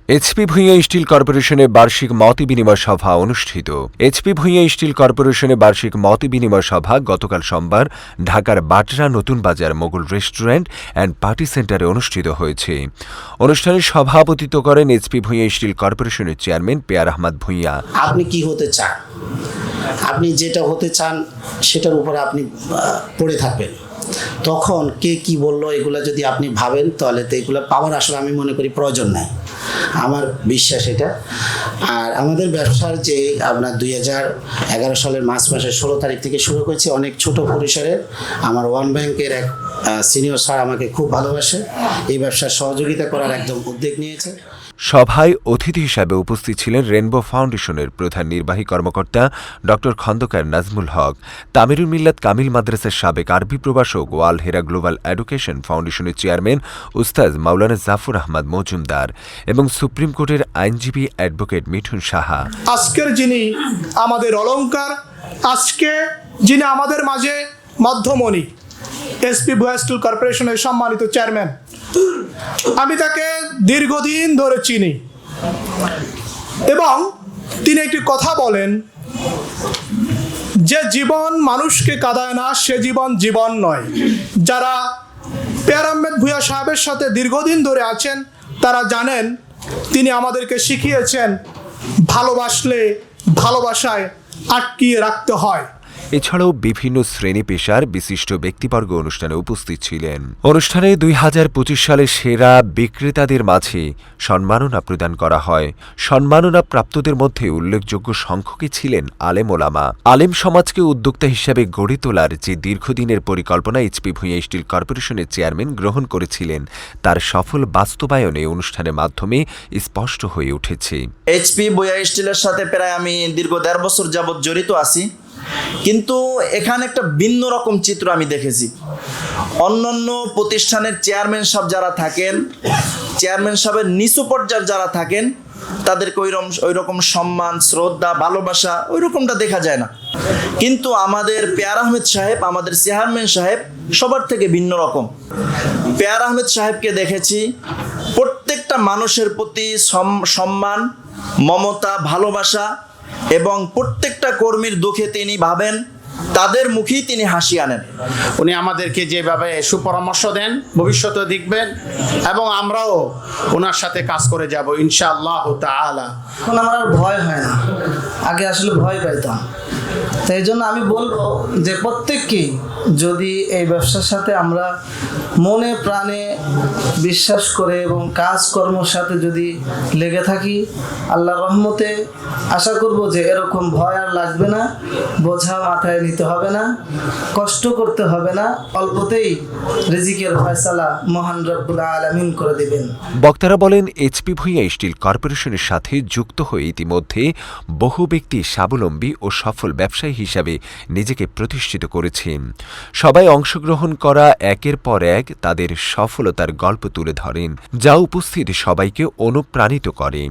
HP Bhuiyan still কর্পোরেশনের বার্ষিক মত বিনিময় সভা অনুষ্ঠিত। এইচপি ভূঁইয়া স্টিল কর্পোরেশনের বার্ষিক মত বিনিময় সভা গতকাল সোমবার ঢাকার বাটরা নতুন বাজার মোগল রেস্টুরেন্ট অ্যান্ড পার্টি সেন্টারে অনুষ্ঠিত হয়েছে। অনুষ্ঠানে সভাপতিত্ব করেন এইচপি ভূঁইয়া স্টিল কর্পোরেশনের চেয়ারম্যান পেয়ার আহমদ ভূঁইয়া। আপনি কি হতে চান, আপনি যেটা হতে চান সেটার উপরে আপনি পড়ে থাকবেন। তখন কে কি বললো এগুলো যদি আপনি ভাবেন তাহলে তো এগুলো পাওয়ার আসলে আমি মনে করি প্রয়োজন নাই, আমার বিশ্বাস এটা। আর আমাদের ব্যবসার যে আপনার 2011 সালের মার্চ মাসের 16 তারিখ থেকে শুরু করেছি অনেক ছোট পরিসরে। আমার ওয়ান ব্যাংকের এক সিনিয়র স্যার আমাকে খুব ভালোবাসে, এই ব্যবসার সহযোগিতা করার একদম উদ্যোগ নিয়েছে। সভায় অতিথি হিসাবে উপস্থিত ছিলেন রেনবো ফাউন্ডেশনের প্রধান নির্বাহী কর্মকর্তা ড খন্দকার নাজমুল হক, তামিরুল মিল্লাত কামিল মাদ্রাসার সাবেক আরবি প্রভাষক ও আল হেরা গ্লোবাল এডুকেশন ফাউন্ডেশনের চেয়ারম্যান উস্তাজ মাওলানা জাফর আহমদ মজুমদার এবং সুপ্রিম কোর্টের আইনজীবী অ্যাডভোকেট মিঠুন সাহা। আজকের যিনি আমাদের অলংকার, আজকে যিনি আমাদের মাঝে মধ্যমণি, এইচপি ভূঁইয়া স্টিল কর্পোরেশনের সম্মানিত চেয়ারম্যান, আমি তাকে দীর্ঘদিন ধরে চিনি এবং তিনি একটি কথা বলেন যে জীবন মানুষকে কাঁদায় না সে জীবন জীবন নয়। যারা পেয়ার আহমেদ ভূঁইয়া সাহেবের সাথে দীর্ঘদিন ধরে আছেন তারা জানেন তিনি আমাদেরকে শিখিয়েছেন ভালোবাসলে ভালোবাসায় আটকিয়ে রাখতে হয়। এছাড়াও বিভিন্ন শ্রেণী পেশার বিশিষ্ট ব্যক্তিবর্গ অনুষ্ঠানে উপস্থিত ছিলেন। অনুষ্ঠানে 2025 সালে সেরা বিক্রেতাদের মাঝে সম্মাননা প্রদান করা হয়। সম্মাননা প্রাপ্তদের মধ্যে উল্লেখযোগ্য সংখ্যকে ছিলেন আলেম ওলামা। আলেম সমাজকে উদ্যোক্তা হিসাবে গড়ে তোলার যে দীর্ঘদিনের পরিকল্পনা এইচপি ভূঁইয়া স্টিল কর্পোরেশনের চেয়ারম্যান গ্রহণ করেছিলেন তার সফল বাস্তবায়নে অনুষ্ঠানের মাধ্যমে স্পষ্ট হয়ে উঠেছে। এইচপি ভূঁইয়া স্টিলের সাথে প্রায় আমি দীর্ঘ 1.5 বছর যাবৎ জড়িত আছি, কিন্তু এখানে একটা ভিন্ন রকম চিত্র আমি দেখেছি। অন্যান্য প্রতিষ্ঠানের চেয়ারম্যান সাহেব যারা থাকেন, চেয়ারম্যান সাহেবের নিচু পর্যায়ের যারা থাকেন তাদেরকে ওই রকম সম্মান, শ্রদ্ধা, ভালোবাসা ওই রকমটা দেখা যায় না। কিন্তু আমাদের পেয়ার আহমেদ সাহেব, আমাদের চেয়ারম্যান সাহেব সবার থেকে ভিন্ন রকম। পেয়ার আহমেদ সাহেবকে দেখেছি প্রত্যেকটা মানুষের প্রতি সম্মান, মমতা, ভালোবাসা এবং প্রত্যেকটা কর্মীর দুঃখে তিনি ভাবেন, তাদের মুখেই তিনি হাসি আনেন। উনি আমাদেরকে যেভাবে সুপরামর্শ দেন ভবিষ্যতে দেখবেন এবং আমরাও ওনার সাথে কাজ করে যাব ইনশাআল্লাহ তাআলা। এখন আমার আর ভয় হয় না, আগে আসলে ভয় পাইতাম। তাই জন্য আমি বলবো যে প্রত্যেককেই যদি এই ব্যবসার সাথে আমরা মনে প্রাণে বিশ্বাস করে এবং কাজকর্মের সাথে যদি লেগে থাকি, আল্লাহর রহমতে আশা করব যে এরকম ভয় আর লাগবে না, বোঝা মাথায় নিতে হবে না, কষ্ট করতে হবে না, অল্পতেই রিজিকের ফয়সালা মহান রব্বুল আলামিন করে দেবেন। বক্তারা বলেন, এইচপি ভূঁইয়া স্টিল কর্পোরেশনের সাথে যুক্ত হয়ে ইতিমধ্যে বহু ব্যক্তি স্বাবলম্বী ও সফল ব্যবসায়ী হিসাবে নিজেকে প্রতিষ্ঠিত করেছেন। সবাই অংশগ্রহণ করা একের পর এক তাদের সফলতার গল্প তুলে ধরেন, যা উপস্থিত সবাইকে অনুপ্রাণিত করে।